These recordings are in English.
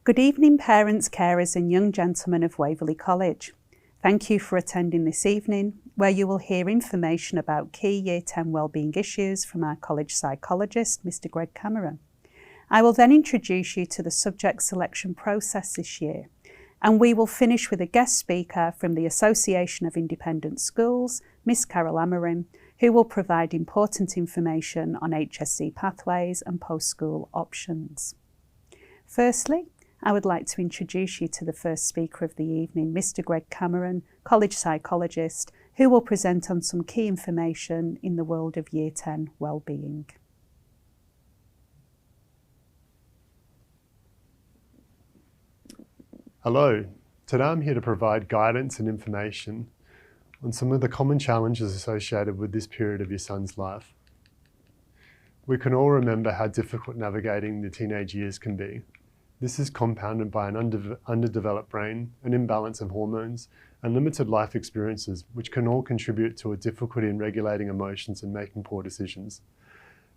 Good evening, parents, carers and young gentlemen of Waverley College. Thank you for attending this evening, where you will hear information about key Year 10 wellbeing issues from our college psychologist, Mr. Greg Cameron. I will then introduce you to the subject selection process this year, and we will finish with a guest speaker from the Association of Independent Schools, Miss Carol Amarin, who will provide important information on HSC pathways and post-school options. Firstly, I would like to introduce you to the first speaker of the evening, Mr. Greg Cameron, college psychologist, who will present on some key information in the world of Year 10 wellbeing. Hello, today I'm here to provide guidance and information on some of the common challenges associated with this period of your son's life. We can all remember how difficult navigating the teenage years can be. This is compounded by an underdeveloped brain, an imbalance of hormones, and limited life experiences, which can all contribute to a difficulty in regulating emotions and making poor decisions.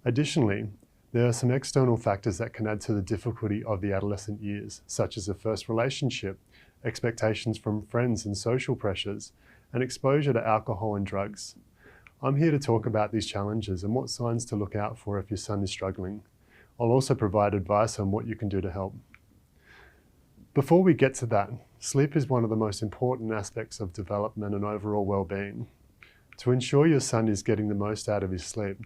Additionally, there are some external factors that can add to the difficulty of the adolescent years, such as a first relationship, expectations from friends and social pressures, and exposure to alcohol and drugs. I'm here to talk about these challenges and what signs to look out for if your son is struggling. I'll also provide advice on what you can do to help. Before we get to that, sleep is one of the most important aspects of development and overall well-being. To ensure your son is getting the most out of his sleep,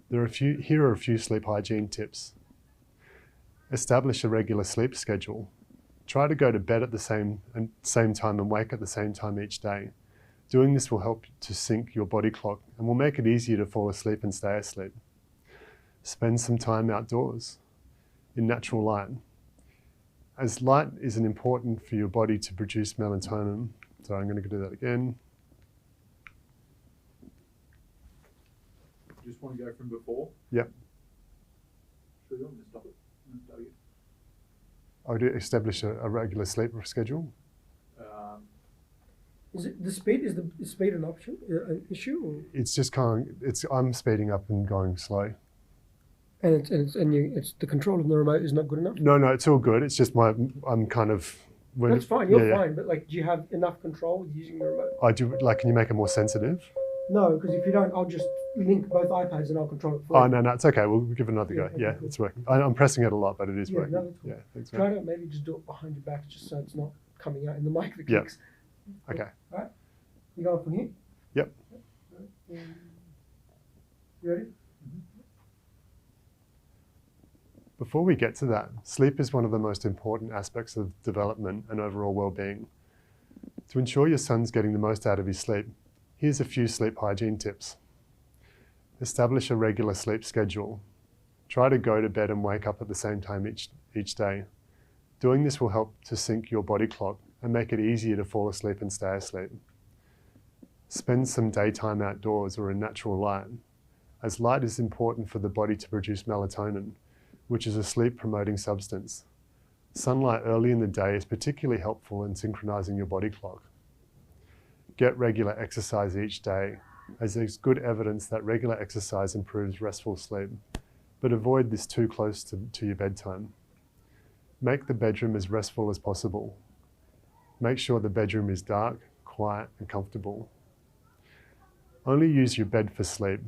here are a few sleep hygiene tips. Establish a regular sleep schedule. Try to go to bed at the same time and wake at the same time each day. Doing this will help to sync your body clock and will make it easier to fall asleep and stay asleep. Spend some time outdoors in natural light. As light is important for your body to produce melatonin, so I'm going to do that again. Just want to go from before? Yep. Sure, you want me to stop it? Start again. I would establish a regular sleep schedule. Is it the speed? Is speed an option, an issue? Or? It's just I'm speeding up and going slow. And it's the control of the remote is not good enough? No, it's all good. It's just I'm kind of... That's fine, you're fine, but like, do you have enough control with using the remote? I do, like, can you make it more sensitive? No, because if you don't, I'll just link both iPads and I'll control it for you. Oh, no, it's okay. We'll give it another go. Yeah, it's working. I'm pressing it a lot, but it is working. No, yeah, thanks. Try to maybe just do it behind your back, just so it's not coming out in the mic that clicks. Okay. All right. You going from here? Yep. You ready? Before we get to that, sleep is one of the most important aspects of development and overall well-being. To ensure your son's getting the most out of his sleep, here's a few sleep hygiene tips. Establish a regular sleep schedule. Try to go to bed and wake up at the same time each day. Doing this will help to sync your body clock and make it easier to fall asleep and stay asleep. Spend some daytime outdoors or in natural light, as light is important for the body to produce melatonin, which is a sleep-promoting substance. Sunlight early in the day is particularly helpful in synchronizing your body clock. Get regular exercise each day, as there's good evidence that regular exercise improves restful sleep, but avoid this too close to your bedtime. Make the bedroom as restful as possible. Make sure the bedroom is dark, quiet, and comfortable. Only use your bed for sleep.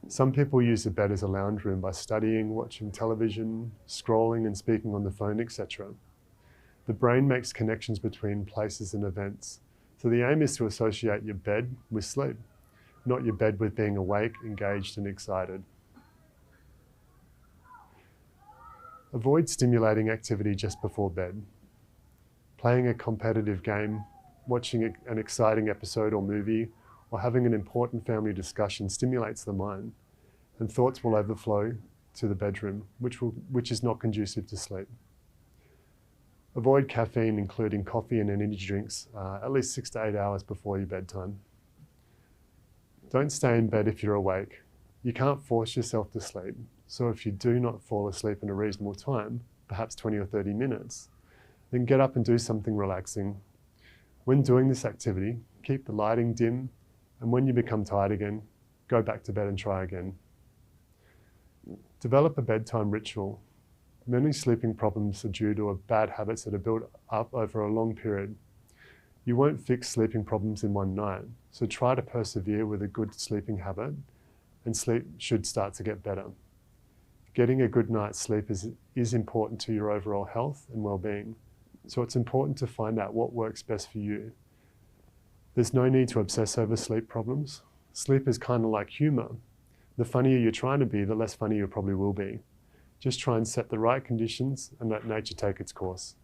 Some people use the bed as a lounge room by studying, watching television, scrolling and speaking on the phone, etc. The brain makes connections between places and events, so the aim is to associate your bed with sleep, not your bed with being awake, engaged and excited. Avoid stimulating activity just before bed. Playing a competitive game, watching an exciting episode or movie, or having an important family discussion stimulates the mind, and thoughts will overflow to the bedroom, which is not conducive to sleep. Avoid caffeine, including coffee and energy drinks, at least 6 to 8 hours before your bedtime. Don't stay in bed if you're awake. You can't force yourself to sleep, so if you do not fall asleep in a reasonable time, perhaps 20 or 30 minutes, then get up and do something relaxing. When doing this activity, keep the lighting dim, and when you become tired again, go back to bed and try again. Develop a bedtime ritual. Many sleeping problems are due to bad habits that are built up over a long period. You won't fix sleeping problems in one night, so try to persevere with a good sleeping habit, and sleep should start to get better. Getting a good night's sleep is important to your overall health and well-being, so it's important to find out what works best for you. There's no need to obsess over sleep problems. Sleep is kind of like humor. The funnier you're trying to be, the less funny you probably will be. Just try and set the right conditions and let nature take its course.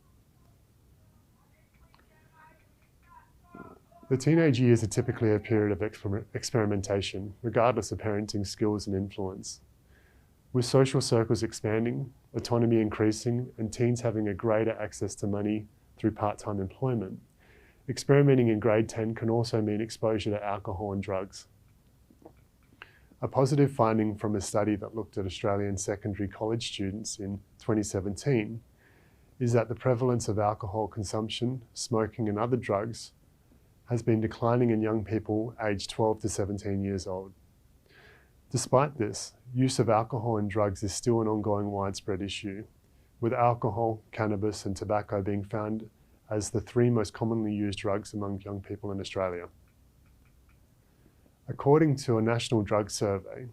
The teenage years are typically a period of experimentation, regardless of parenting skills and influence. With social circles expanding, autonomy increasing, and teens having a greater access to money through part-time employment, experimenting in grade 10 can also mean exposure to alcohol and drugs. A positive finding from a study that looked at Australian secondary college students in 2017 is that the prevalence of alcohol consumption, smoking, and other drugs has been declining in young people aged 12 to 17 years old. Despite this, use of alcohol and drugs is still an ongoing widespread issue, with alcohol, cannabis, and tobacco being found as the 3 most commonly used drugs among young people in Australia. According to a national drug survey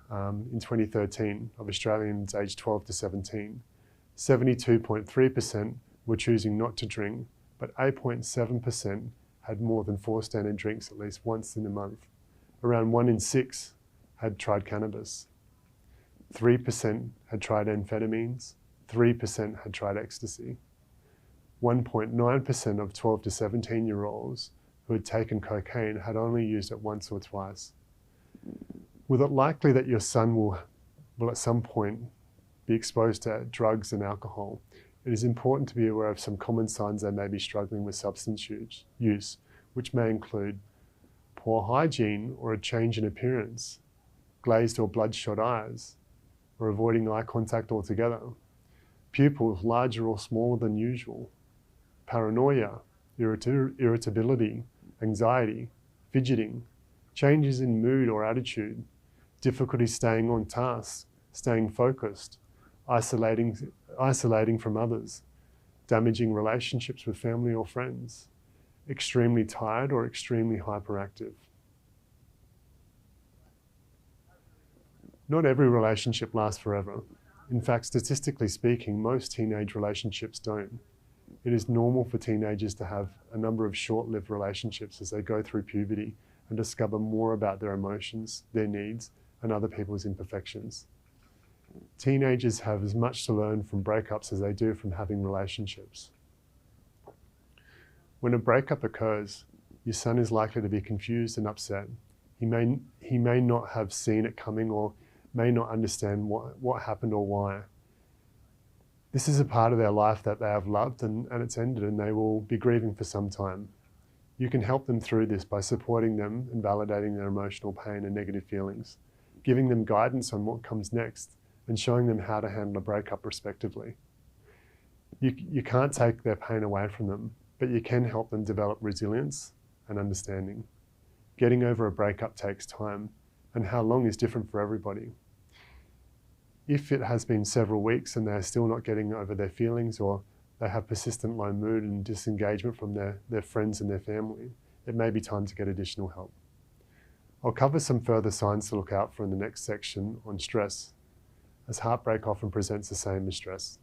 in 2013 of Australians aged 12 to 17, 72.3% were choosing not to drink, but 8.7% had more than 4 standard drinks at least once in a month. Around 1 in 6 had tried cannabis. 3% had tried amphetamines. 3% had tried ecstasy. 1.9% of 12 to 17-year-olds who had taken cocaine had only used it once or twice. With it likely that your son will at some point be exposed to drugs and alcohol, it is important to be aware of some common signs they may be struggling with substance use, which may include poor hygiene or a change in appearance, glazed or bloodshot eyes, or avoiding eye contact altogether, pupils larger or smaller than usual, paranoia, irritability, anxiety, fidgeting, changes in mood or attitude, difficulty staying on task, staying focused, isolating from others, damaging relationships with family or friends, extremely tired or extremely hyperactive. Not every relationship lasts forever. In fact, statistically speaking, most teenage relationships don't. It is normal for teenagers to have a number of short-lived relationships as they go through puberty and discover more about their emotions, their needs, and other people's imperfections. Teenagers have as much to learn from breakups as they do from having relationships. When a breakup occurs, your son is likely to be confused and upset. He may not have seen it coming or may not understand what happened or why. This is a part of their life that they have loved and it's ended, and they will be grieving for some time. You can help them through this by supporting them and validating their emotional pain and negative feelings, giving them guidance on what comes next, and showing them how to handle a breakup respectively. You can't take their pain away from them, but you can help them develop resilience and understanding. Getting over a breakup takes time, and how long is different for everybody. If it has been several weeks and they're still not getting over their feelings, or they have persistent low mood and disengagement from their friends and their family, it may be time to get additional help. I'll cover some further signs to look out for in the next section on stress, as heartbreak often presents the same as stress.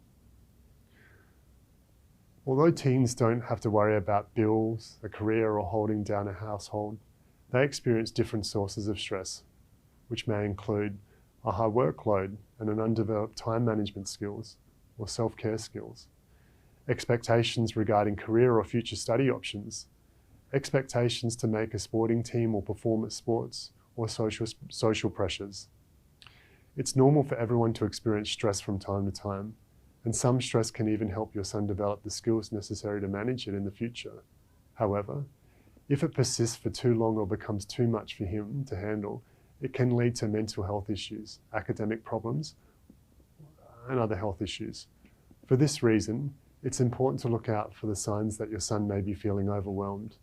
Although teens don't have to worry about bills, a career, or holding down a household, they experience different sources of stress, which may include a high workload and an undeveloped time management skills or self-care skills, expectations regarding career or future study options, expectations to make a sporting team or perform at sports, or social pressures. It's normal for everyone to experience stress from time to time, and some stress can even help your son develop the skills necessary to manage it in the future. However, if it persists for too long or becomes too much for him to handle, it can lead to mental health issues, academic problems, and other health issues. For this reason, it's important to look out for the signs that your son may be feeling overwhelmed.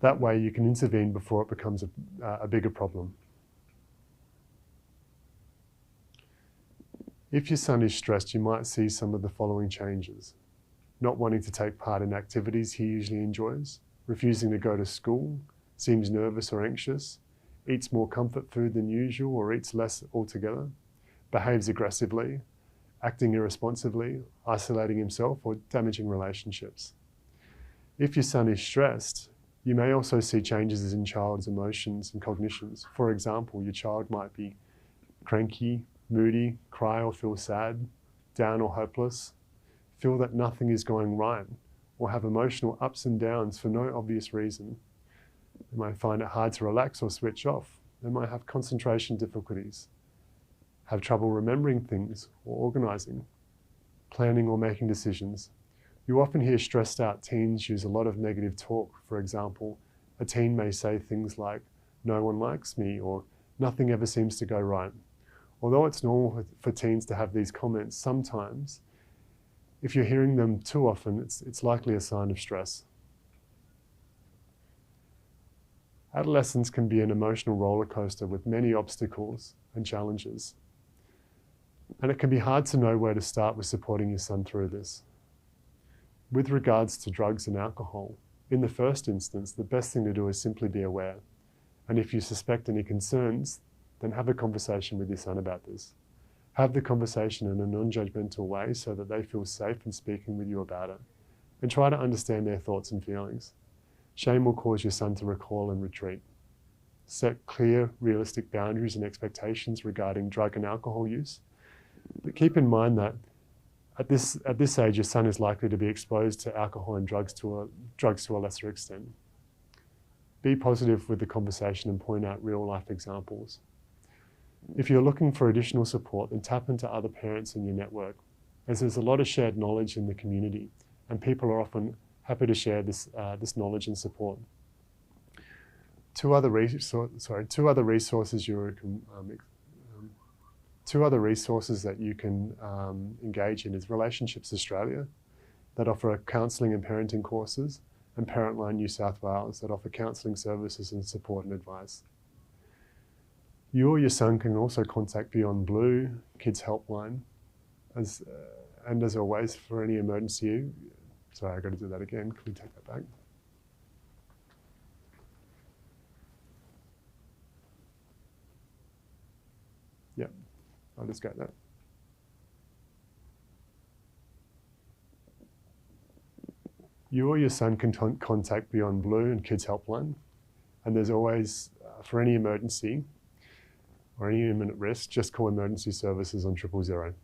That way you can intervene before it becomes a bigger problem. If your son is stressed, you might see some of the following changes. Not wanting to take part in activities he usually enjoys, refusing to go to school, seems nervous or anxious, eats more comfort food than usual or eats less altogether, behaves aggressively, acting irresponsibly, isolating himself or damaging relationships. If your son is stressed, you may also see changes in child's emotions and cognitions. For example, your child might be cranky, moody, cry or feel sad, down or hopeless, feel that nothing is going right, or have emotional ups and downs for no obvious reason. They might find it hard to relax or switch off. They might have concentration difficulties, have trouble remembering things or organizing, planning or making decisions. You often hear stressed out teens use a lot of negative talk. For example, a teen may say things like, "No one likes me," or "Nothing ever seems to go right." Although it's normal for teens to have these comments, sometimes, if you're hearing them too often, it's likely a sign of stress. Adolescence can be an emotional roller coaster with many obstacles and challenges. And it can be hard to know where to start with supporting your son through this. With regards to drugs and alcohol, in the first instance, the best thing to do is simply be aware. And if you suspect any concerns, then have a conversation with your son about this. Have the conversation in a non-judgmental way so that they feel safe in speaking with you about it. And try to understand their thoughts and feelings. Shame will cause your son to recoil and retreat. Set clear, realistic boundaries and expectations regarding drug and alcohol use. But keep in mind that at this age, your son is likely to be exposed to alcohol and drugs to a lesser extent. Be positive with the conversation and point out real-life examples. If you're looking for additional support, then tap into other parents in your network, as there's a lot of shared knowledge in the community, and people are often happy to share this knowledge and support. Two other resources that you can engage in is Relationships Australia, that offer counselling and parenting courses, and Parentline New South Wales, that offer counselling services and support and advice. You or your son can also contact Beyond Blue, Kids Helpline, and as always, for any emergency. Sorry, I've got to do that again. Can we take that back? Yep, I'll just go that. You or your son can contact Beyond Blue and Kids Helpline, and there's always, for any emergency or any imminent risk, just call emergency services on 000.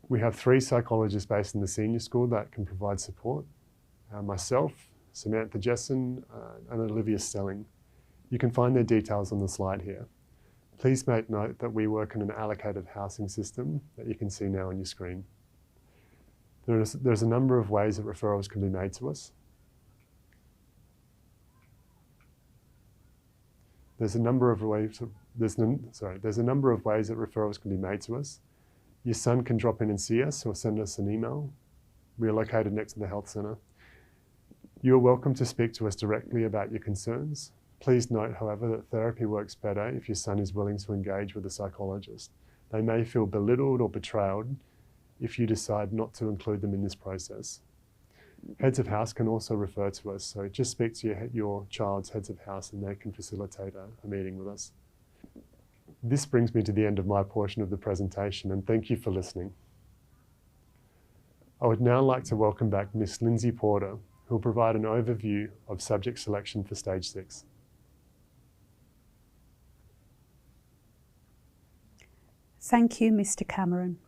We have 3 psychologists based in the senior school that can provide support. Myself, Samantha Jessen, and Olivia Stelling. You can find their details on the slide here. Please make note that we work in an allocated housing system that you can see now on your screen. There's a number of ways that referrals can be made to us. There's a number of ways that referrals can be made to us. Your son can drop in and see us or send us an email. We are located next to the health centre. You are welcome to speak to us directly about your concerns. Please note, however, that therapy works better if your son is willing to engage with a psychologist. They may feel belittled or betrayed if you decide not to include them in this process. Heads of house can also refer to us, so just speak to your child's heads of house and they can facilitate a meeting with us. This brings me to the end of my portion of the presentation, and thank you for listening. I would now like to welcome back Miss Lindsay Porter, who will provide an overview of subject selection for Stage 6. Thank you, Mr. Cameron.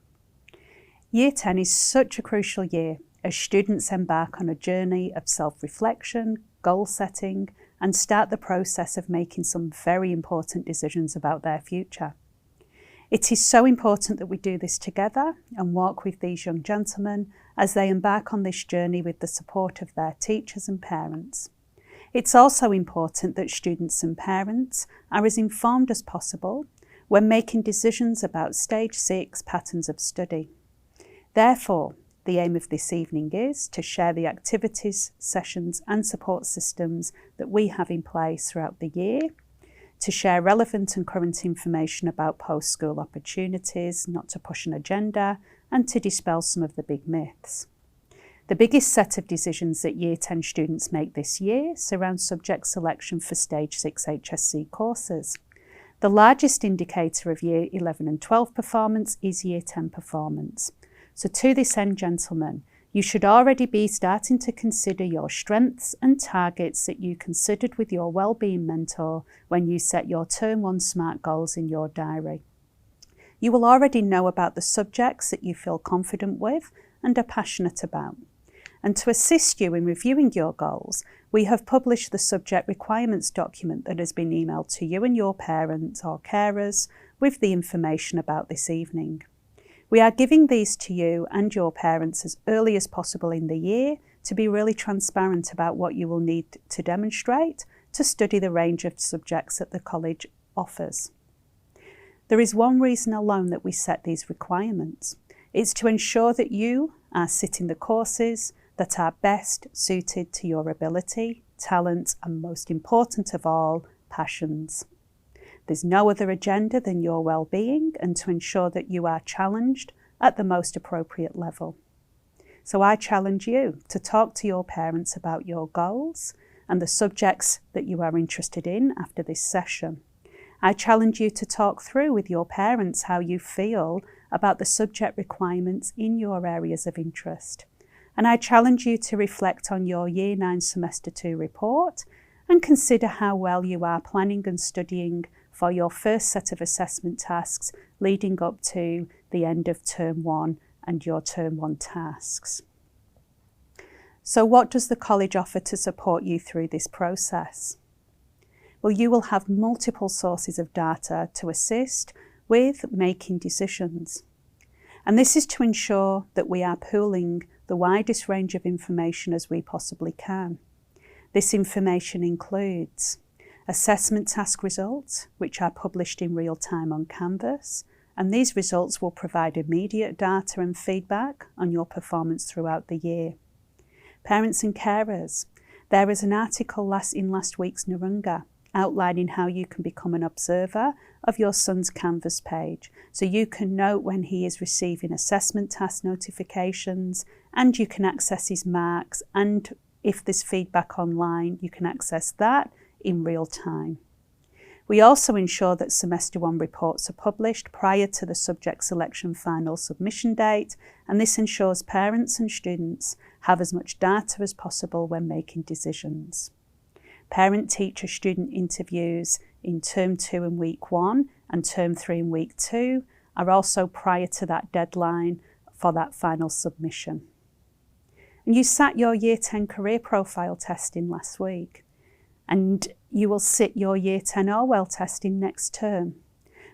Year 10 is such a crucial year as students embark on a journey of self-reflection, goal setting, and start the process of making some very important decisions about their future. It is so important that we do this together and walk with these young gentlemen as they embark on this journey with the support of their teachers and parents. It's also important that students and parents are as informed as possible when making decisions about Stage 6 patterns of study. Therefore, the aim of this evening is to share the activities, sessions and support systems that we have in place throughout the year to share relevant and current information about post-school opportunities, not to push an agenda, and to dispel some of the big myths. The biggest set of decisions that Year 10 students make this year surrounds subject selection for Stage 6 HSC courses. The largest indicator of Year 11 and 12 performance is Year 10 performance. So to this end, gentlemen, you should already be starting to consider your strengths and targets that you considered with your wellbeing mentor when you set your Term 1 SMART goals in your diary. You will already know about the subjects that you feel confident with and are passionate about. And to assist you in reviewing your goals, we have published the subject requirements document that has been emailed to you and your parents or carers with the information about this evening. We are giving these to you and your parents as early as possible in the year to be really transparent about what you will need to demonstrate to study the range of subjects that the college offers. There is one reason alone that we set these requirements. It's to ensure that you are sitting the courses that are best suited to your ability, talent, and most important of all, passions. There's no other agenda than your well-being and to ensure that you are challenged at the most appropriate level. So I challenge you to talk to your parents about your goals and the subjects that you are interested in after this session. I challenge you to talk through with your parents how you feel about the subject requirements in your areas of interest. And I challenge you to reflect on your Year 9 Semester 2 report and consider how well you are planning and studying for your first set of assessment tasks leading up to the end of Term 1 and your Term 1 tasks. So what does the college offer to support you through this process? Well, you will have multiple sources of data to assist with making decisions. And this is to ensure that we are pooling the widest range of information as we possibly can. This information includes assessment task results, which are published in real time on Canvas, and these results will provide immediate data and feedback on your performance throughout the year. Parents and carers, there is an article in last week's Narunga outlining how you can become an observer of your son's Canvas page. So you can note when he is receiving assessment task notifications, and you can access his marks, and if there's feedback online, you can access that in real time. We also ensure that Semester 1 reports are published prior to the subject selection final submission date, and this ensures parents and students have as much data as possible when making decisions. Parent-teacher-student interviews in Term 2 in Week 1 and Term 3 in Week 2 are also prior to that deadline for that final submission. And you sat your Year 10 career profile testing last week, and you will sit your Year 10 Orwell testing next term.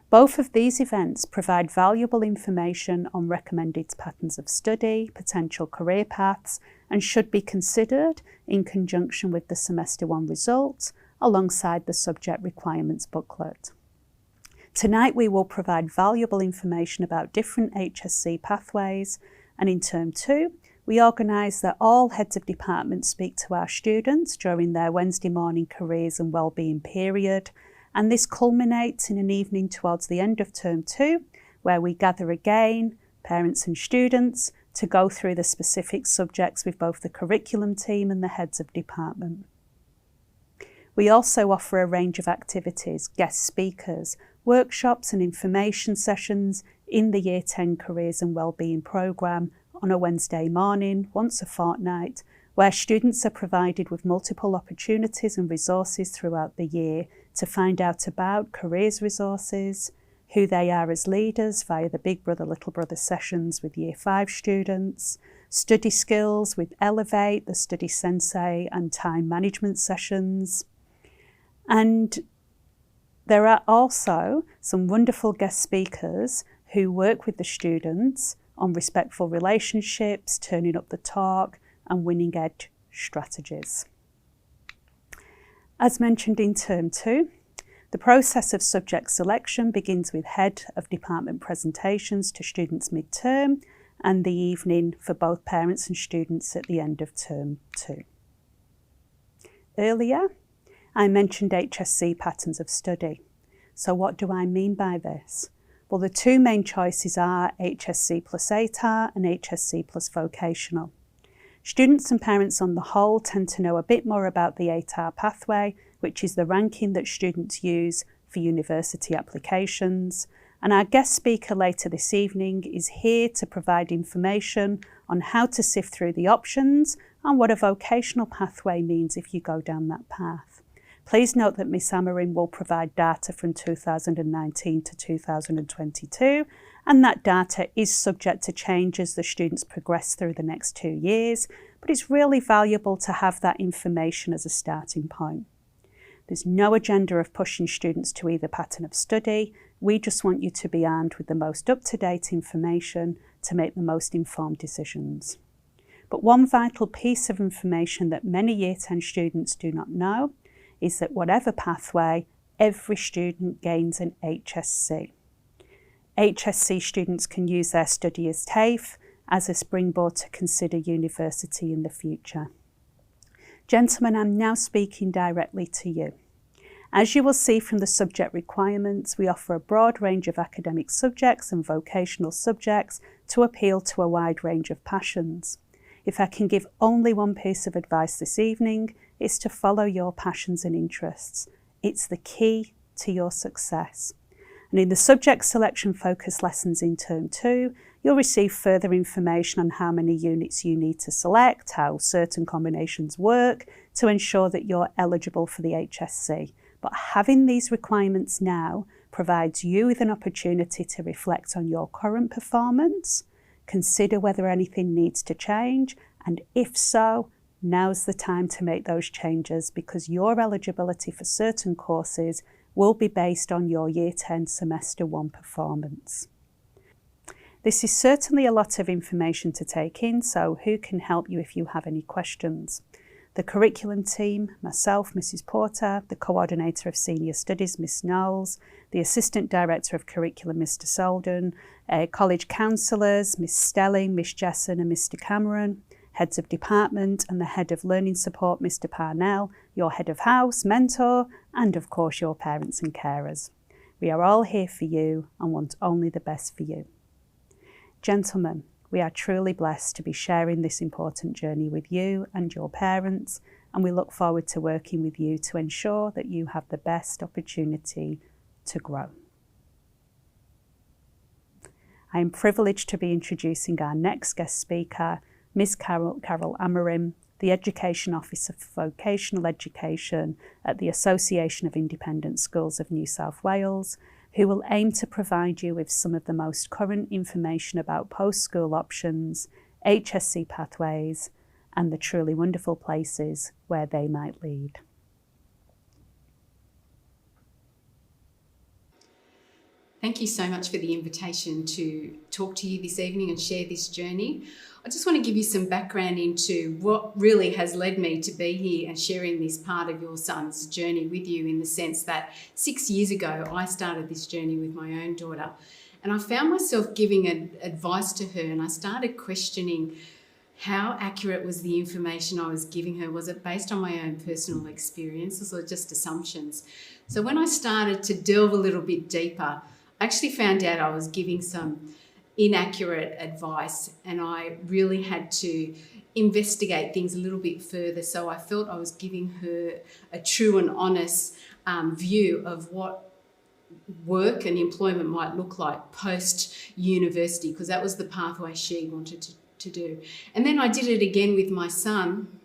Both of these events provide valuable information on recommended patterns of study, potential career paths, and should be considered in conjunction with the Semester 1 results alongside the subject requirements booklet. Tonight we will provide valuable information about different HSC pathways, and in Term 2 we organise that all heads of departments speak to our students during their Wednesday morning careers and wellbeing period, and this culminates in an evening towards the end of Term 2 where we gather again, parents and students, to go through the specific subjects with both the curriculum team and the heads of department. We also offer a range of activities, guest speakers, workshops and information sessions in the Year 10 Careers and Wellbeing programme on a Wednesday morning, once a fortnight, where students are provided with multiple opportunities and resources throughout the year to find out about careers resources, who they are as leaders via the Big Brother Little Brother sessions with Year 5 students, study skills with Elevate, the Study Sensei and time management sessions. And there are also some wonderful guest speakers who work with the students on respectful relationships, turning up the talk, and winning edge strategies. As mentioned in Term 2, the process of subject selection begins with head of department presentations to students mid-term and the evening for both parents and students at the end of Term 2. Earlier, I mentioned HSC patterns of study. So what do I mean by this? Well, the two main choices are HSC plus ATAR and HSC plus Vocational. Students and parents on the whole tend to know a bit more about the ATAR pathway, which is the ranking that students use for university applications. And our guest speaker later this evening is here to provide information on how to sift through the options and what a vocational pathway means if you go down that path. Please note that Miss Amarin will provide data from 2019 to 2022, and that data is subject to change as the students progress through the next 2 years, but it's really valuable to have that information as a starting point. There's no agenda of pushing students to either pattern of study. We just want you to be armed with the most up-to-date information to make the most informed decisions. But one vital piece of information that many Year 10 students do not know is that whatever pathway, every student gains an HSC. HSC students can use their study as TAFE as a springboard to consider university in the future. Gentlemen, I'm now speaking directly to you. As you will see from the subject requirements, we offer a broad range of academic subjects and vocational subjects to appeal to a wide range of passions. If I can give only one piece of advice this evening, it's to follow your passions and interests. It's the key to your success. And in the subject selection focus lessons in Term 2, you'll receive further information on how many units you need to select, how certain combinations work to ensure that you're eligible for the HSC. But having these requirements now provides you with an opportunity to reflect on your current performance, consider whether anything needs to change, and if so, now's the time to make those changes because your eligibility for certain courses will be based on your Year 10 Semester 1 performance. This is certainly a lot of information to take in, so who can help you if you have any questions? The curriculum team, myself, Mrs. Porter, the coordinator of senior studies, Miss Knowles, the assistant director of curriculum, Mr. Selden, college counsellors, Miss Stelling, Miss Jessen and Mr. Cameron, heads of department and the head of learning support, Mr. Parnell, your head of house, mentor, and of course your parents and carers. We are all here for you and want only the best for you. Gentlemen, we are truly blessed to be sharing this important journey with you and your parents, and we look forward to working with you to ensure that you have the best opportunity to grow. I am privileged to be introducing our next guest speaker, Ms. Carol Amarin, the Education Officer for Vocational Education at the Association of Independent Schools of New South Wales, who will aim to provide you with some of the most current information about post-school options, HSC pathways, and the truly wonderful places where they might lead. Thank you so much for the invitation to talk to you this evening and share this journey. I just want to give you some background into what really has led me to be here and sharing this part of your son's journey with you, in the sense that 6 years ago, I started this journey with my own daughter, and I found myself giving advice to her, and I started questioning how accurate was the information I was giving her. Was it based on my own personal experiences or just assumptions? So when I started to delve a little bit deeper, I actually found out I was giving some inaccurate advice, and I really had to investigate things a little bit further. So I felt I was giving her a true and honest view of what work and employment might look like post-university, because that was the pathway she wanted to do. And then I did it again with my son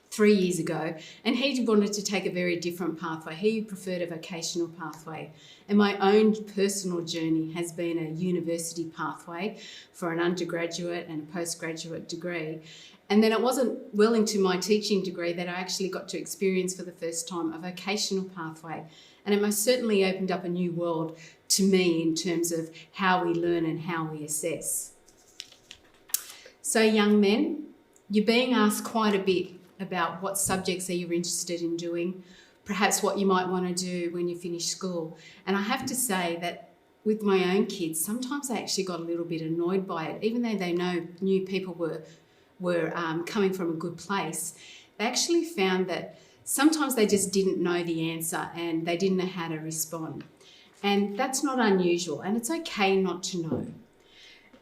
3 years ago, and he wanted to take a very different pathway. He preferred a vocational pathway. And my own personal journey has been a university pathway for an undergraduate and a postgraduate degree. And then it wasn't well into my teaching degree that I actually got to experience for the first time a vocational pathway. And it most certainly opened up a new world to me in terms of how we learn and how we assess. So young men, you're being asked quite a bit about what subjects are you interested in doing, perhaps what you might want to do when you finish school. And I have to say that with my own kids, sometimes I actually got a little bit annoyed by it. Even though they knew people were coming from a good place, they actually found that Sometimes they just didn't know the answer and they didn't know how to respond. And that's not unusual, and it's okay not to know.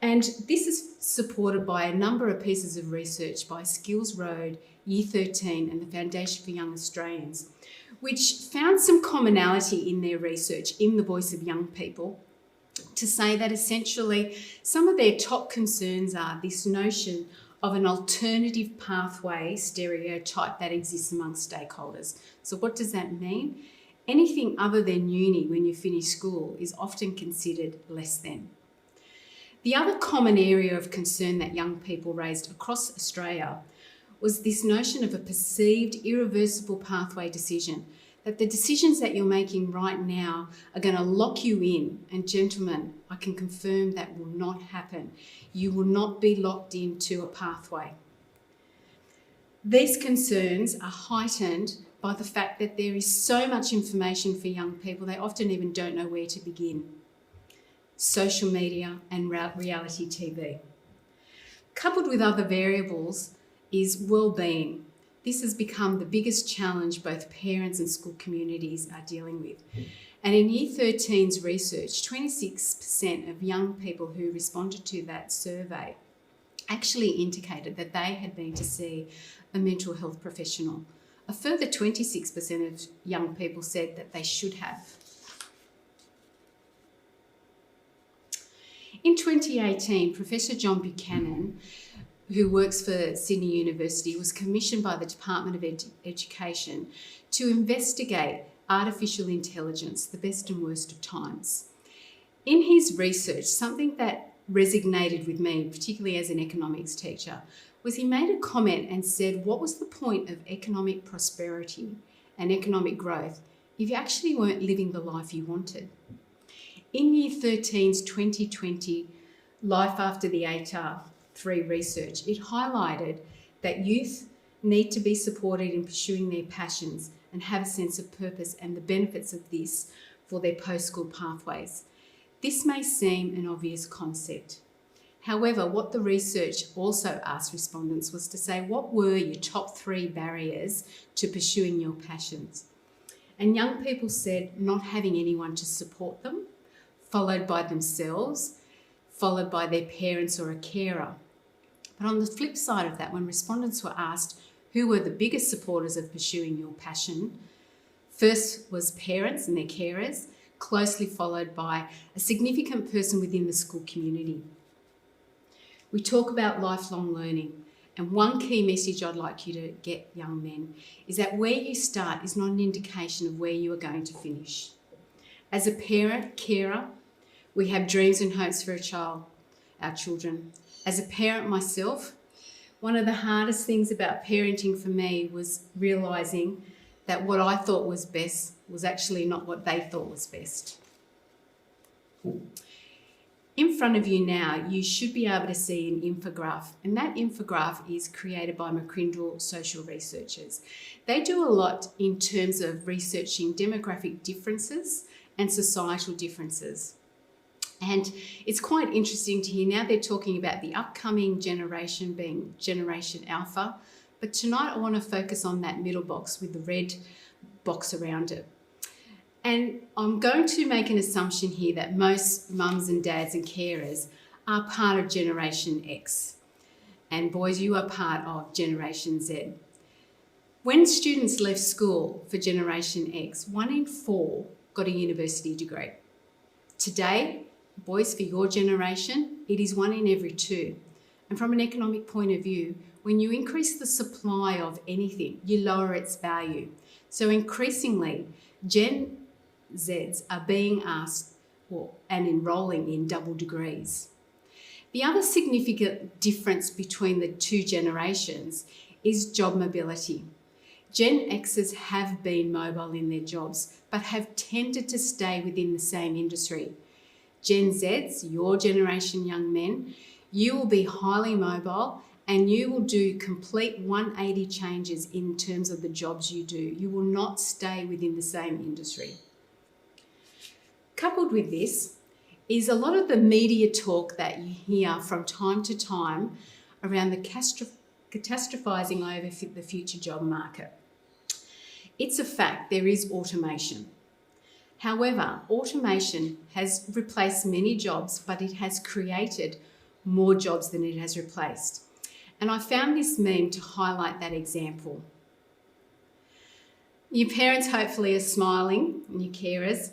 And this is supported by a number of pieces of research by Skills Road, Year 13 and the Foundation for Young Australians, which found some commonality in their research in the voice of young people to say that essentially some of their top concerns are this notion of an alternative pathway stereotype that exists among stakeholders. So what does that mean? Anything other than uni when you finish school is often considered less than. The other common area of concern that young people raised across Australia was this notion of a perceived irreversible pathway decision, that the decisions that you're making right now are going to lock you in. And gentlemen, I can confirm that will not happen. You will not be locked into a pathway. These concerns are heightened by the fact that there is so much information for young people, they often even don't know where to begin. Social media and reality TV. Coupled with other variables is well-being. This has become the biggest challenge both parents and school communities are dealing with. And in Year 13's research, 26% of young people who responded to that survey actually indicated that they had been to see a mental health professional. A further 26% of young people said that they should have. In 2018, Professor John Buchanan, who works for Sydney University, was commissioned by the Department of Education to investigate artificial intelligence, the best and worst of times. In his research, something that resonated with me, particularly as an economics teacher, was he made a comment and said, what was the point of economic prosperity and economic growth if you actually weren't living the life you wanted? In Year 13's 2020 Life After the ATAR 3 research, it highlighted that youth need to be supported in pursuing their passions and have a sense of purpose and the benefits of this for their post-school pathways. This may seem an obvious concept. However, what the research also asked respondents was to say, what were your top 3 barriers to pursuing your passions? And young people said not having anyone to support them, followed by themselves, followed by their parents or a carer. But on the flip side of that, when respondents were asked who were the biggest supporters of pursuing your passion, first was parents and their carers, closely followed by a significant person within the school community. We talk about lifelong learning, and one key message I'd like you to get, young men, is that where you start is not an indication of where you are going to finish. As a parent, carer, we have dreams and hopes for our children. As a parent myself, one of the hardest things about parenting for me was realising that what I thought was best was actually not what they thought was best. In front of you now, you should be able to see an infograph, and that infograph is created by McCrindle social researchers. They do a lot in terms of researching demographic differences and societal differences. And it's quite interesting to hear now they're talking about the upcoming generation being Generation Alpha, but tonight I want to focus on that middle box with the red box around it. And I'm going to make an assumption here that most mums and dads and carers are part of Generation X. And boys, you are part of Generation Z. When students left school for Generation X, 1 in 4 got a university degree. Today, boys, for your generation, it is 1 in every 2. And from an economic point of view, when you increase the supply of anything, you lower its value. So increasingly, Gen Zs are being asked and enrolling in double degrees. The other significant difference between the 2 generations is job mobility. Gen Xs have been mobile in their jobs, but have tended to stay within the same industry. Gen Zs, your generation young men, you will be highly mobile and you will do complete 180 changes in terms of the jobs you do. You will not stay within the same industry. Coupled with this is a lot of the media talk that you hear from time to time around the catastrophizing over the future job market. It's a fact there is automation. However, automation has replaced many jobs, but it has created more jobs than it has replaced. And I found this meme to highlight that example. Your parents hopefully are smiling, and your carers.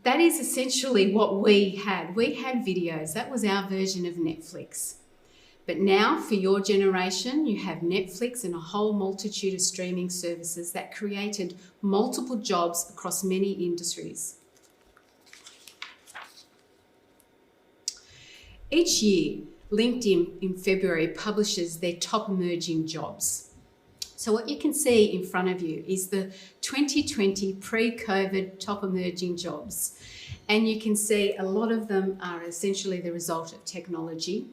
That is essentially what we had. We had videos. That was our version of Netflix. But now, for your generation, you have Netflix and a whole multitude of streaming services that created multiple jobs across many industries. Each year, LinkedIn in February publishes their top emerging jobs. So what you can see in front of you is the 2020 pre-COVID top emerging jobs. And you can see a lot of them are essentially the result of technology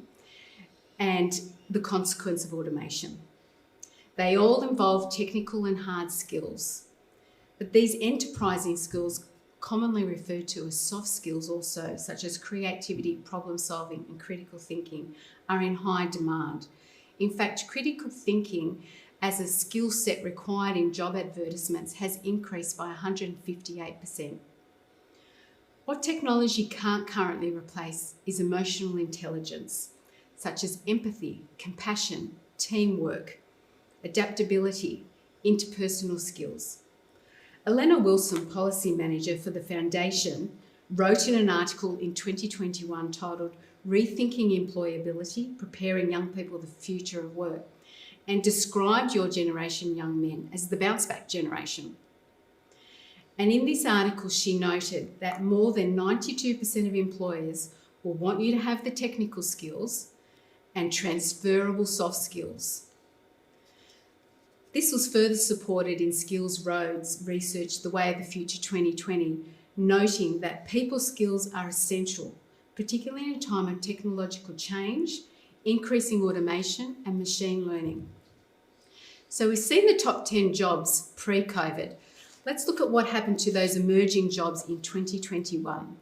and the consequence of automation. They all involve technical and hard skills. But these enterprising skills, commonly referred to as soft skills also, such as creativity, problem solving and critical thinking, are in high demand. In fact, critical thinking as a skill set required in job advertisements has increased by 158%. What technology can't currently replace is emotional intelligence, such as empathy, compassion, teamwork, adaptability, interpersonal skills. Elena Wilson, Policy Manager for the Foundation, wrote in an article in 2021 titled Rethinking Employability, Preparing Young People for the Future of Work, and described your generation, young men, as the bounce back generation. And in this article, she noted that more than 92% of employers will want you to have the technical skills and transferable soft skills. This was further supported in Skills Road's research, The Way of the Future 2020, noting that people skills are essential, particularly in a time of technological change, increasing automation and machine learning. So we've seen the top 10 jobs pre-COVID. Let's look at what happened to those emerging jobs in 2021.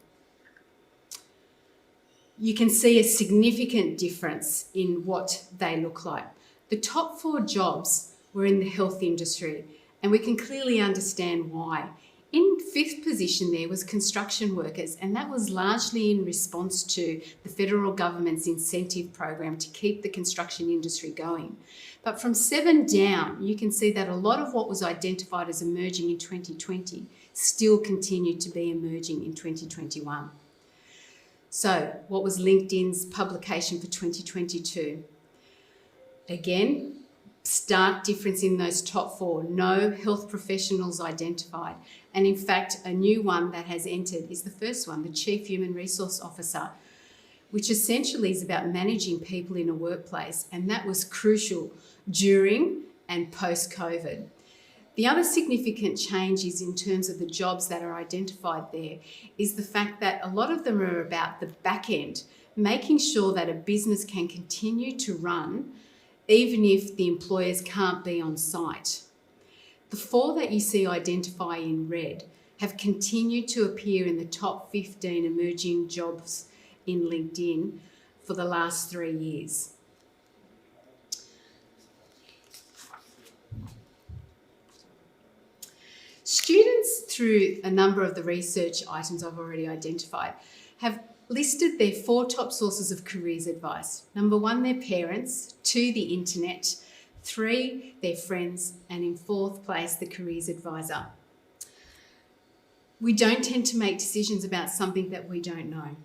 You can see a significant difference in what they look like. The top 4 jobs were in the health industry, and we can clearly understand why. In 5th position there was construction workers, and that was largely in response to the federal government's incentive program to keep the construction industry going. But from 7 down, you can see that a lot of what was identified as emerging in 2020 still continued to be emerging in 2021. So what was LinkedIn's publication for 2022? Again, stark difference in those top 4. No health professionals identified. And in fact, a new one that has entered is the first one, the Chief Human Resource Officer, which essentially is about managing people in a workplace. And that was crucial during and post-COVID. The other significant change is in terms of the jobs that are identified there is the fact that a lot of them are about the back end, making sure that a business can continue to run even if the employers can't be on site. The 4 that you see identify in red have continued to appear in the top 15 emerging jobs in LinkedIn for the last 3 years. Students, through a number of the research items I've already identified, have listed their 4 top sources of careers advice. Number 1, their parents, 2, the internet, 3, their friends, and in 4th place, the careers advisor. We don't tend to make decisions about something that we don't know.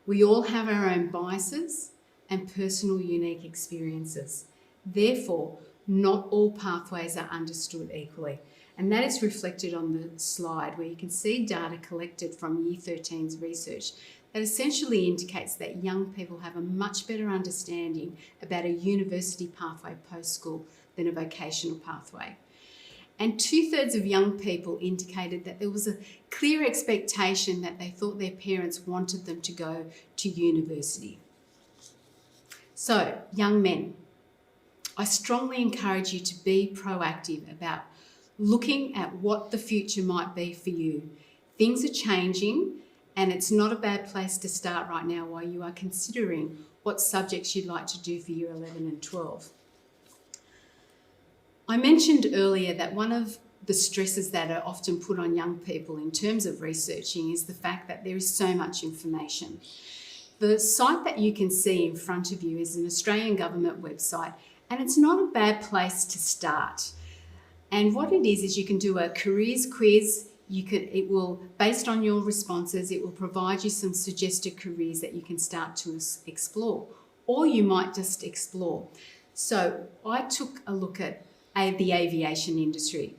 We all have our own biases and personal unique experiences. Therefore, not all pathways are understood equally. And that is reflected on the slide where you can see data collected from Year 13's research that essentially indicates that young people have a much better understanding about a university pathway post-school than a vocational pathway. And 2/3 of young people indicated that there was a clear expectation that they thought their parents wanted them to go to university. So, young men, I strongly encourage you to be proactive about looking at what the future might be for you. Things are changing, and it's not a bad place to start right now while you are considering what subjects you'd like to do for Year 11 and 12. I mentioned earlier that one of the stresses that are often put on young people in terms of researching is the fact that there is so much information. The site that you can see in front of you is an Australian government website, and it's not a bad place to start. And what it is you can do a careers quiz. It will, based on your responses, it will provide you some suggested careers that you can start to explore, or you might just explore. So I took a look at the aviation industry,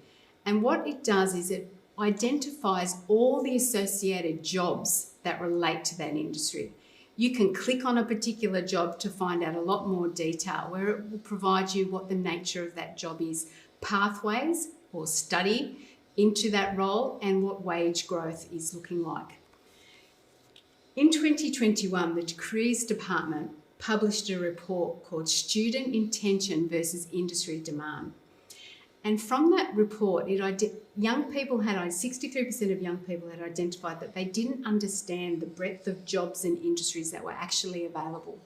and what it does is it identifies all the associated jobs that relate to that industry. You can click on a particular job to find out a lot more detail, where it will provide you what the nature of that job is, pathways or study into that role, and what wage growth is looking like. In 2021, the Careers Department published a report called Student Intention versus Industry Demand. And from that report, 63% of young people had identified that they didn't understand the breadth of jobs and industries that were actually available.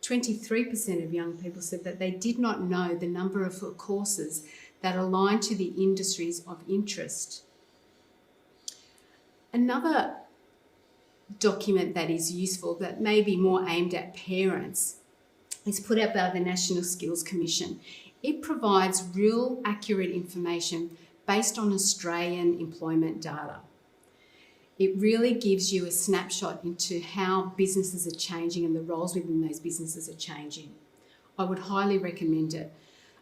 23% of young people said that they did not know the number of courses that align to the industries of interest. Another document that is useful, that may be more aimed at parents, is put out by the National Skills Commission. It provides real accurate information based on Australian employment data. It really gives you a snapshot into how businesses are changing and the roles within those businesses are changing. I would highly recommend it.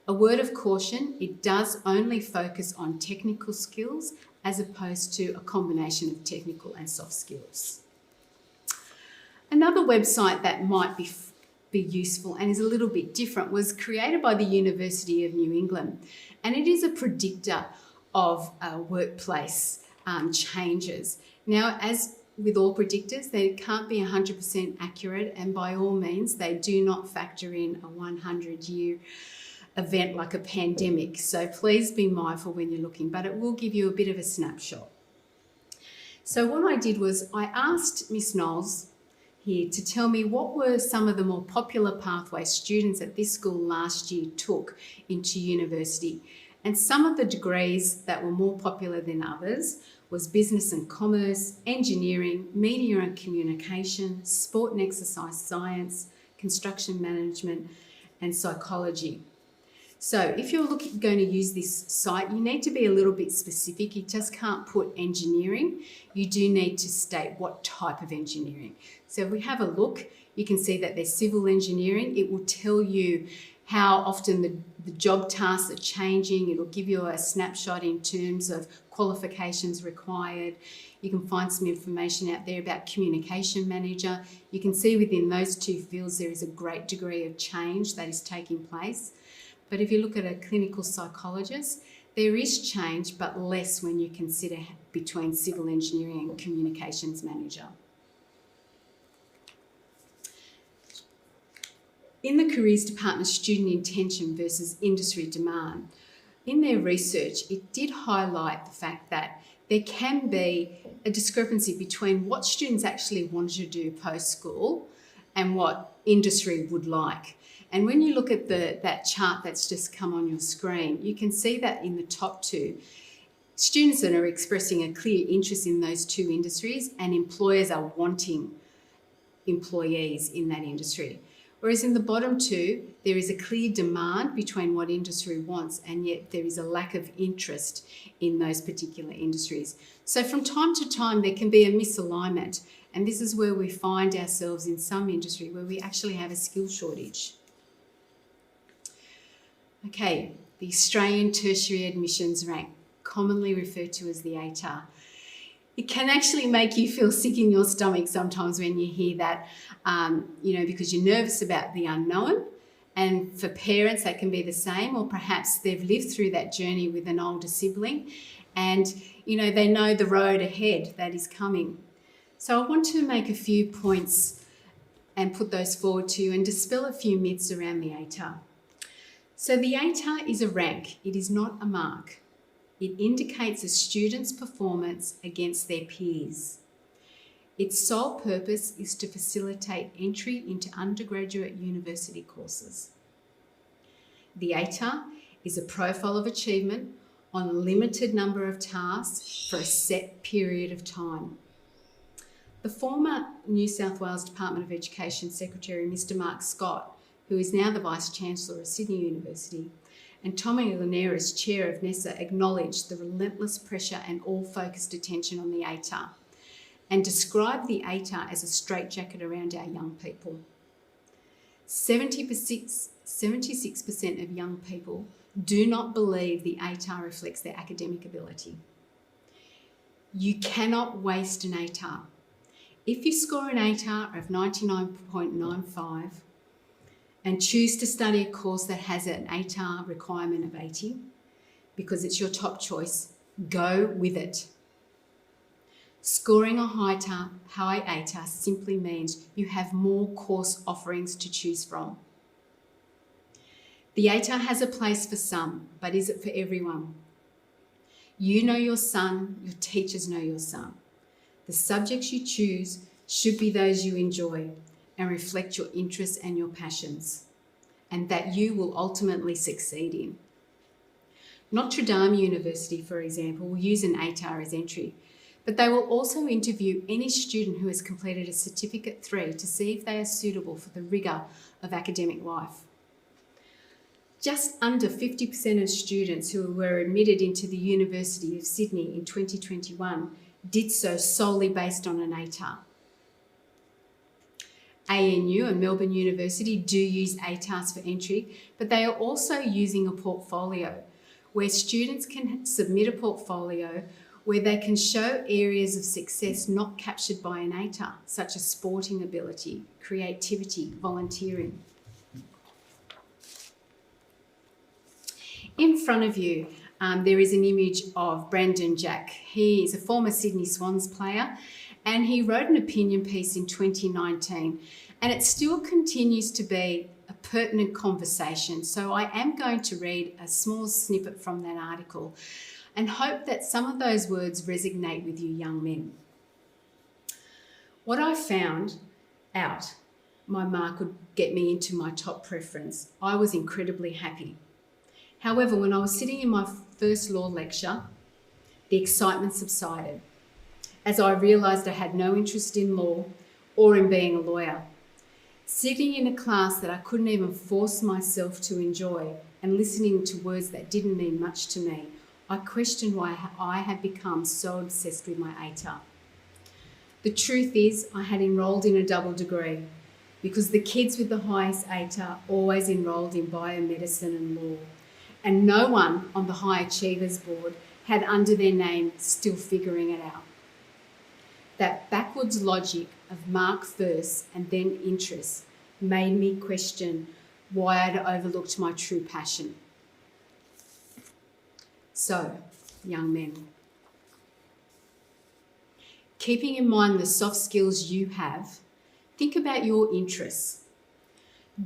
A word of caution, it does only focus on technical skills as opposed to a combination of technical and soft skills. Another website that might be useful and is a little bit different was created by the University of New England, and it is a predictor of workplace changes. Now, as with all predictors, they can't be 100% accurate, and by all means, they do not factor in a 100-year event like a pandemic. So please be mindful when you're looking, but it will give you a bit of a snapshot. So what I did was I asked Miss Knowles here to tell me what were some of the more popular pathways students at this school last year took into university. And some of the degrees that were more popular than others was business and commerce, engineering, media and communication, sport and exercise science, construction management, and psychology. So if you're going to use this site, you need to be a little bit specific. You just can't put engineering. You do need to state what type of engineering. So if we have a look, you can see that there's civil engineering. It will tell you how often the job tasks are changing. It'll give you a snapshot in terms of qualifications required. You can find some information out there about communication manager. You can see within those two fields there is a great degree of change that is taking place. But if you look at a clinical psychologist, there is change, but less when you consider between civil engineering and communications manager. In the Careers Department, Student Intention versus Industry Demand, in their research, it did highlight the fact that there can be a discrepancy between what students actually wanted to do post-school and what industry would like. And when you look at that chart that's just come on your screen, you can see that in the top two, students that are expressing a clear interest in those two industries, and employers are wanting employees in that industry. Whereas in the bottom two, there is a clear demand between what industry wants, and yet there is a lack of interest in those particular industries. So from time to time, there can be a misalignment, and this is where we find ourselves in some industry where we actually have a skill shortage. Okay, the Australian Tertiary Admissions Rank, commonly referred to as the ATAR. It can actually make you feel sick in your stomach sometimes when you hear that, because you're nervous about the unknown. And for parents, that can be the same, or perhaps they've lived through that journey with an older sibling and, they know the road ahead that is coming. So I want to make a few points and put those forward to you and dispel a few myths around the ATAR. So the ATAR is a rank. It is not a mark. It indicates a student's performance against their peers. Its sole purpose is to facilitate entry into undergraduate university courses. The ATAR is a profile of achievement on a limited number of tasks for a set period of time. The former New South Wales Department of Education Secretary, Mr. Mark Scott, who is now the Vice-Chancellor of Sydney University, and Tommy Linares, Chair of NESA, acknowledged the relentless pressure and all-focused attention on the ATAR and described the ATAR as a straitjacket around our young people. 76% of young people do not believe the ATAR reflects their academic ability. You cannot waste an ATAR. If you score an ATAR of 99.95 and choose to study a course that has an ATAR requirement of 80, because it's your top choice, go with it. Scoring a high ATAR simply means you have more course offerings to choose from. The ATAR has a place for some, but is it for everyone? You know your son, your teachers know your son. The subjects you choose should be those you enjoy and reflect your interests and your passions, and that you will ultimately succeed in. Notre Dame University, for example, will use an ATAR as entry, but they will also interview any student who has completed a Certificate 3 to see if they are suitable for the rigour of academic life. Just under 50% of students who were admitted into the University of Sydney in 2021 did so solely based on an ATAR. ANU and Melbourne University do use ATARs for entry, but they are also using a portfolio where students can submit a portfolio where they can show areas of success not captured by an ATAR, such as sporting ability, creativity, volunteering. In front of you, there is an image of Brandon Jack. He is a former Sydney Swans player, and he wrote an opinion piece in 2019, and it still continues to be a pertinent conversation. So I am going to read a small snippet from that article and hope that some of those words resonate with you young men. What I found out my mark would get me into my top preference, I was incredibly happy. However, when I was sitting in my first law lecture, the excitement subsided as I realised I had no interest in law or in being a lawyer. Sitting in a class that I couldn't even force myself to enjoy and listening to words that didn't mean much to me, I questioned why I had become so obsessed with my ATAR. The truth is, I had enrolled in a double degree because the kids with the highest ATAR always enrolled in biomedicine and law, and no one on the High Achievers Board had under their name still figuring it out. That backwards logic of mark first and then interest made me question why I'd overlooked my true passion. So, young men, keeping in mind the soft skills you have, think about your interests.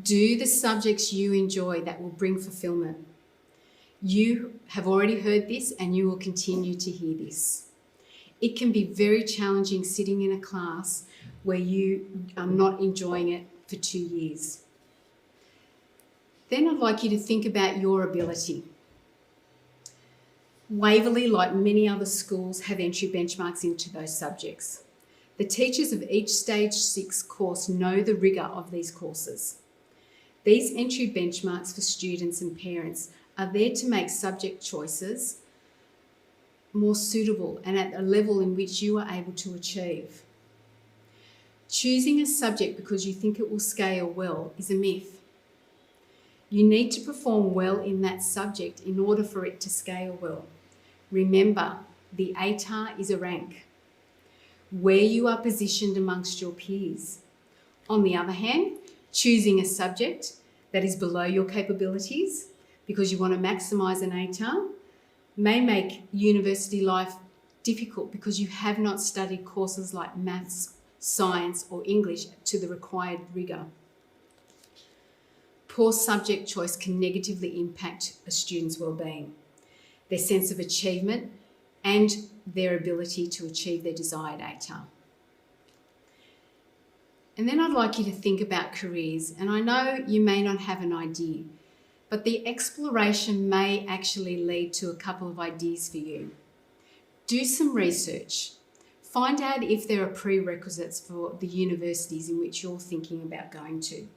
Do the subjects you enjoy that will bring fulfillment. You have already heard this and you will continue to hear this. It can be very challenging sitting in a class where you are not enjoying it for 2 years. Then I'd like you to think about your ability. Waverley, like many other schools, have entry benchmarks into those subjects. The teachers of each Stage 6 course know the rigour of these courses. These entry benchmarks for students and parents are there to make subject choices more suitable and at a level in which you are able to achieve. Choosing a subject because you think it will scale well is a myth. You need to perform well in that subject in order for it to scale well. Remember, the ATAR is a rank, where you are positioned amongst your peers. On the other hand, choosing a subject that is below your capabilities because you want to maximise an ATAR may make university life difficult because you have not studied courses like maths, science or English to the required rigour. Poor subject choice can negatively impact a student's well-being, their sense of achievement and their ability to achieve their desired ATAR. And then I'd like you to think about careers, and I know you may not have an idea, but the exploration may actually lead to a couple of ideas for you. Do some research. Find out if there are prerequisites for the universities in which you're thinking about going to.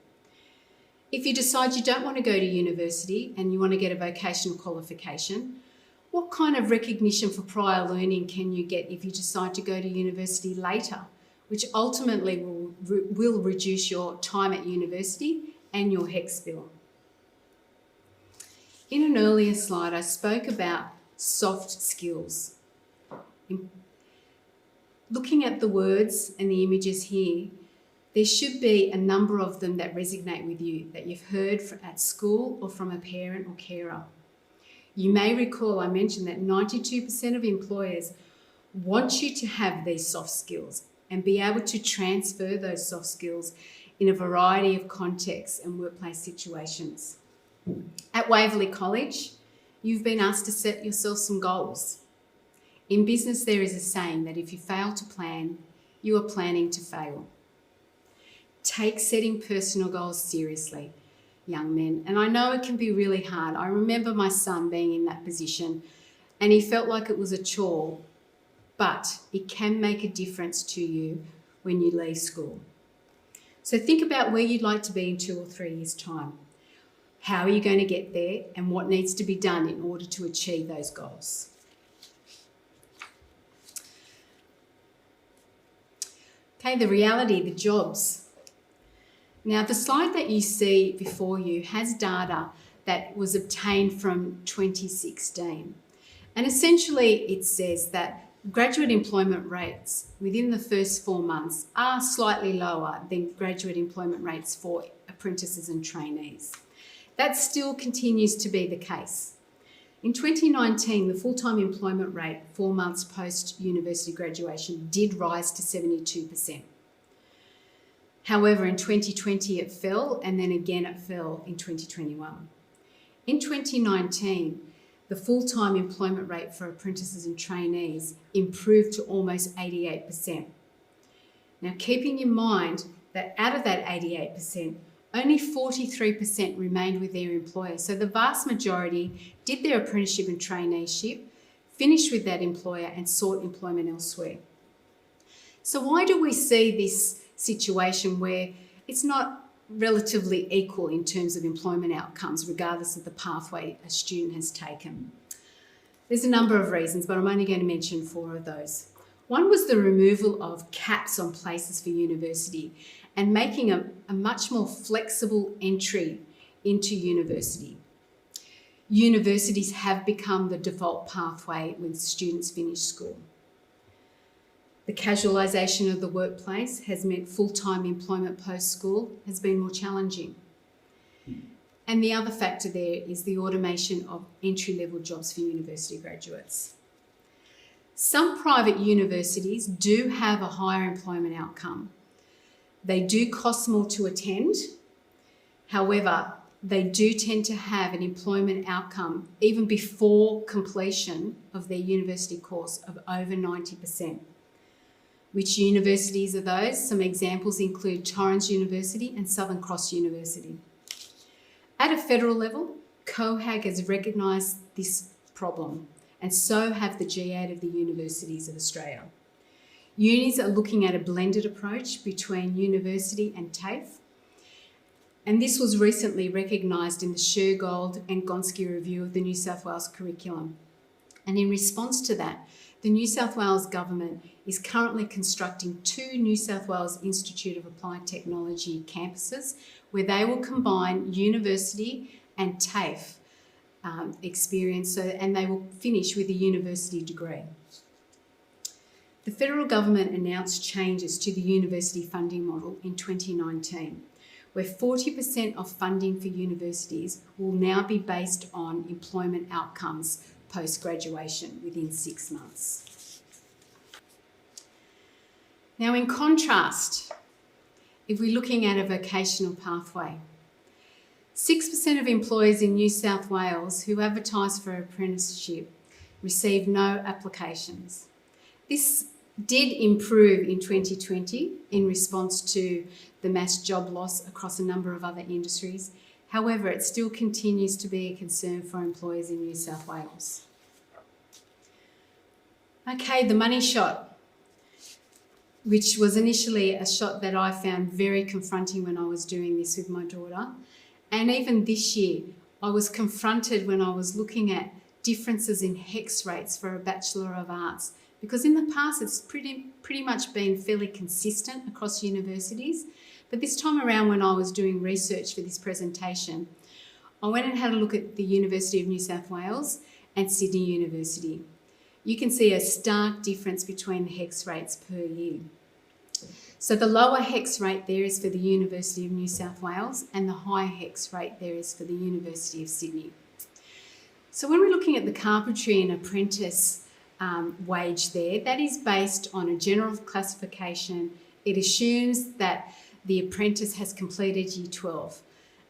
If you decide you don't want to go to university and you want to get a vocational qualification, what kind of recognition for prior learning can you get if you decide to go to university later, which ultimately will reduce your time at university and your HECS bill? In an earlier slide, I spoke about soft skills. Looking at the words and the images here, there should be a number of them that resonate with you, that you've heard at school or from a parent or carer. You may recall I mentioned that 92% of employers want you to have these soft skills and be able to transfer those soft skills in a variety of contexts and workplace situations. At Waverley College, you've been asked to set yourself some goals. In business, there is a saying that if you fail to plan, you are planning to fail. Take setting personal goals seriously, young men. And I know it can be really hard. I remember my son being in that position and he felt like it was a chore, but it can make a difference to you when you leave school. So think about where you'd like to be in 2 or 3 years' time. How are you going to get there and what needs to be done in order to achieve those goals? Okay, the reality, the jobs. Now, the slide that you see before you has data that was obtained from 2016. And essentially, it says that graduate employment rates within the first 4 months are slightly lower than graduate employment rates for apprentices and trainees. That still continues to be the case. In 2019, the full-time employment rate 4 months post-university graduation did rise to 72%. However, in 2020 it fell, and then again it fell in 2021. In 2019, the full-time employment rate for apprentices and trainees improved to almost 88%. Now, keeping in mind that out of that 88%, only 43% remained with their employer. So the vast majority did their apprenticeship and traineeship, finished with that employer and sought employment elsewhere. So why do we see this situation where it's not relatively equal in terms of employment outcomes, regardless of the pathway a student has taken? There's a number of reasons, but I'm only going to mention 4 of those. One was the removal of caps on places for university and making a much more flexible entry into university. Universities have become the default pathway when students finish school. The casualisation of the workplace has meant full-time employment post-school has been more challenging. And the other factor there is the automation of entry-level jobs for university graduates. Some private universities do have a higher employment outcome. They do cost more to attend. However, they do tend to have an employment outcome even before completion of their university course of over 90%. Which universities are those? Some examples include Torrens University and Southern Cross University. At a federal level, COHAG has recognised this problem, and so have the G8 of the Universities of Australia. Unis are looking at a blended approach between university and TAFE, and this was recently recognised in the Shergold and Gonski review of the New South Wales curriculum. And in response to that, the New South Wales Government is currently constructing 2 New South Wales Institute of Applied Technology campuses where they will combine university and TAFE experience, and they will finish with a university degree. The federal government announced changes to the university funding model in 2019, where 40% of funding for universities will now be based on employment outcomes post-graduation within 6 months. Now, in contrast, if we're looking at a vocational pathway, 6% of employers in New South Wales who advertise for apprenticeship received no applications. This did improve in 2020 in response to the mass job loss across a number of other industries. However, it still continues to be a concern for employers in New South Wales. Okay, the money shot, which was initially a shot that I found very confronting when I was doing this with my daughter. And even this year, I was confronted when I was looking at differences in HECS rates for a Bachelor of Arts, because in the past it's pretty much been fairly consistent across universities. But this time around, when I was doing research for this presentation, I went and had a look at the University of New South Wales and Sydney University. You can see a stark difference between the HECS rates per year. So the lower HECS rate there is for the University of New South Wales, and the higher HECS rate there is for the University of Sydney. So when we're looking at the carpentry and apprentice wage there, that is based on a general classification. It assumes that the apprentice has completed Year 12.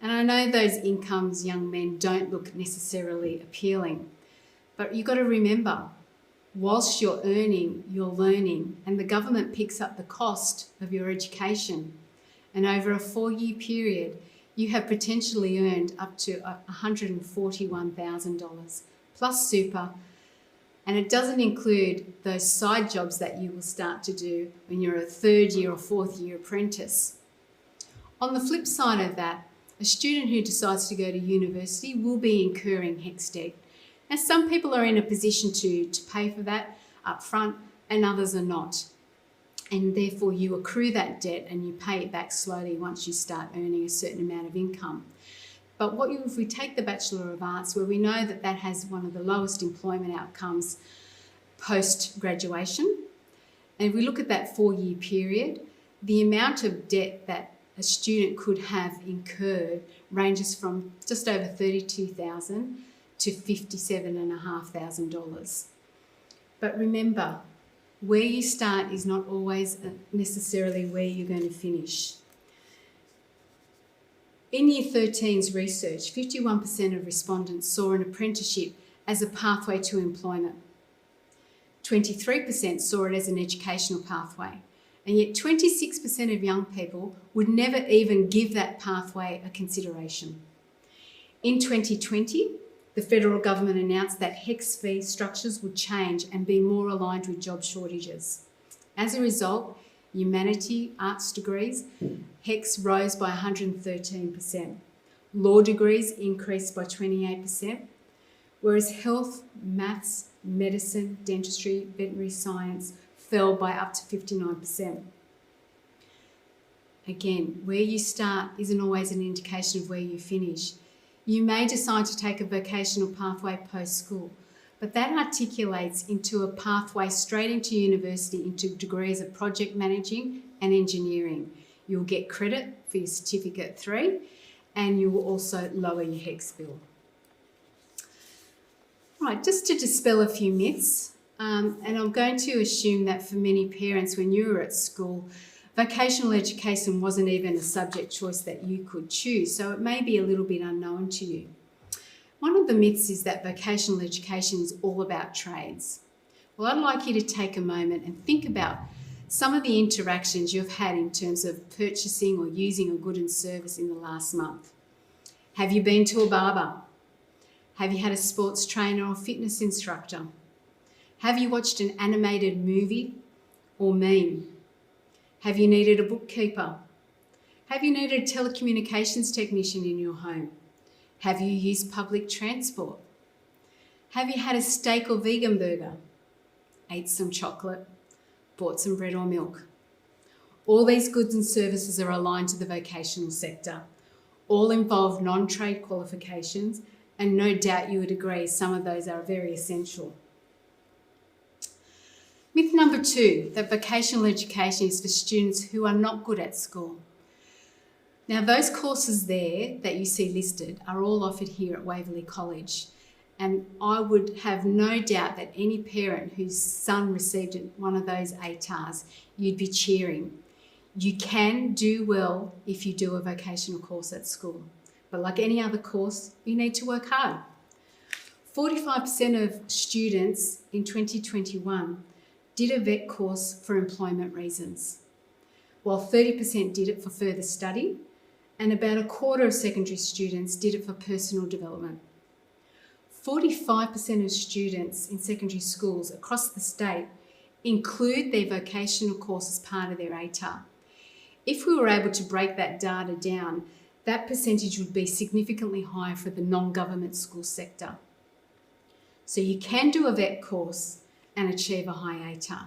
And I know those incomes, young men, don't look necessarily appealing, but you've got to remember, whilst you're earning, you're learning, and the government picks up the cost of your education. And over a 4-year period, you have potentially earned up to $141,000 plus super. And it doesn't include those side jobs that you will start to do when you're a 3rd year or 4th year apprentice. On the flip side of that, a student who decides to go to university will be incurring HECS debt. Now, some people are in a position to pay for that up front and others are not. And therefore you accrue that debt and you pay it back slowly once you start earning a certain amount of income. But if we take the Bachelor of Arts, where we know that that has one of the lowest employment outcomes post-graduation, and if we look at that 4-year period, the amount of debt that a student could have incurred ranges from just over $32,000 to $57,500. But remember, where you start is not always necessarily where you're going to finish. In Year 13's research, 51% of respondents saw an apprenticeship as a pathway to employment. 23% saw it as an educational pathway, and yet 26% of young people would never even give that pathway a consideration. In 2020, the federal government announced that HECS fee structures would change and be more aligned with job shortages. As a result, humanity arts degrees, HECS rose by 113%. Law degrees increased by 28%, whereas health, maths, medicine, dentistry, veterinary science fell by up to 59%. Again, where you start isn't always an indication of where you finish. You may decide to take a vocational pathway post-school, but that articulates into a pathway straight into university into degrees of project managing and engineering. You'll get credit for your Certificate 3 and you will also lower your HECS bill. Right, just to dispel a few myths, and I'm going to assume that for many parents when you were at school, vocational education wasn't even a subject choice that you could choose, so it may be a little bit unknown to you. One of the myths is that vocational education is all about trades. Well, I'd like you to take a moment and think about some of the interactions you've had in terms of purchasing or using a good and service in the last month. Have you been to a barber? Have you had a sports trainer or fitness instructor? Have you watched an animated movie or meme? Have you needed a bookkeeper? Have you needed a telecommunications technician in your home? Have you used public transport? Have you had a steak or vegan burger? Ate some chocolate? Bought some bread or milk? All these goods and services are aligned to the vocational sector. All involve non-trade qualifications, and no doubt you would agree some of those are very essential. Myth number 2, that vocational education is for students who are not good at school. Now, those courses there that you see listed are all offered here at Waverley College, and I would have no doubt that any parent whose son received one of those ATARs, you'd be cheering. You can do well if you do a vocational course at school, but like any other course, you need to work hard. 45% of students in 2021 did a VET course for employment reasons, while 30% did it for further study and about a quarter of secondary students did it for personal development. 45% of students in secondary schools across the state include their vocational course as part of their ATAR. If we were able to break that data down, that percentage would be significantly higher for the non-government school sector. So you can do a VET course and achieve a high ATAR.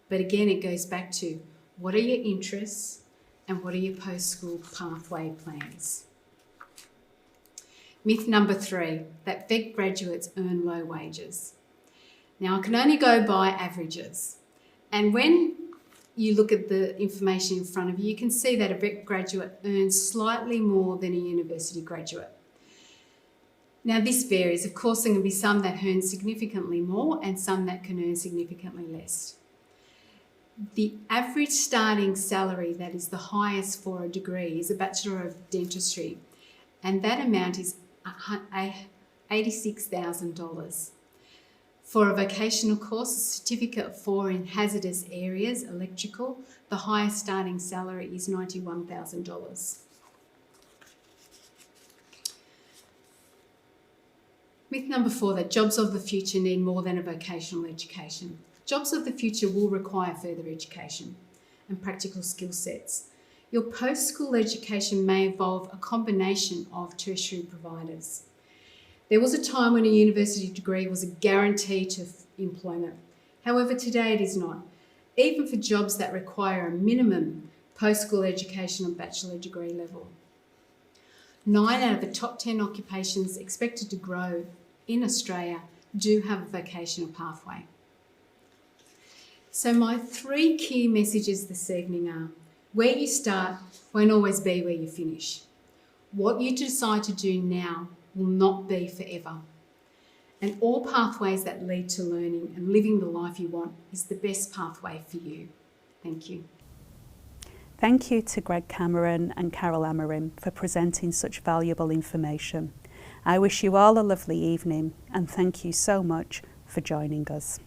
But again, it goes back to what are your interests and what are your post-school pathway plans. Myth number 3, that VET graduates earn low wages. Now, I can only go by averages. And when you look at the information in front of you, you can see that a VET graduate earns slightly more than a university graduate. Now, this varies. Of course, there can be some that earn significantly more and some that can earn significantly less. The average starting salary that is the highest for a degree is a Bachelor of Dentistry, and that amount is $86,000. For a vocational course, a Certificate 4 in hazardous areas, electrical, the highest starting salary is $91,000. Myth number 4, that jobs of the future need more than a vocational education. Jobs of the future will require further education and practical skill sets. Your post-school education may involve a combination of tertiary providers. There was a time when a university degree was a guarantee to employment. However, today it is not, even for jobs that require a minimum post-school education or bachelor degree level. 9 out of the top 10 occupations expected to grow in Australia do have a vocational pathway. So my 3 key messages this evening are: where you start won't always be where you finish. What you decide to do now will not be forever. And all pathways that lead to learning and living the life you want is the best pathway for you. Thank you. Thank you to Greg Cameron and Carol Amarim for presenting such valuable information. I wish you all a lovely evening and thank you so much for joining us.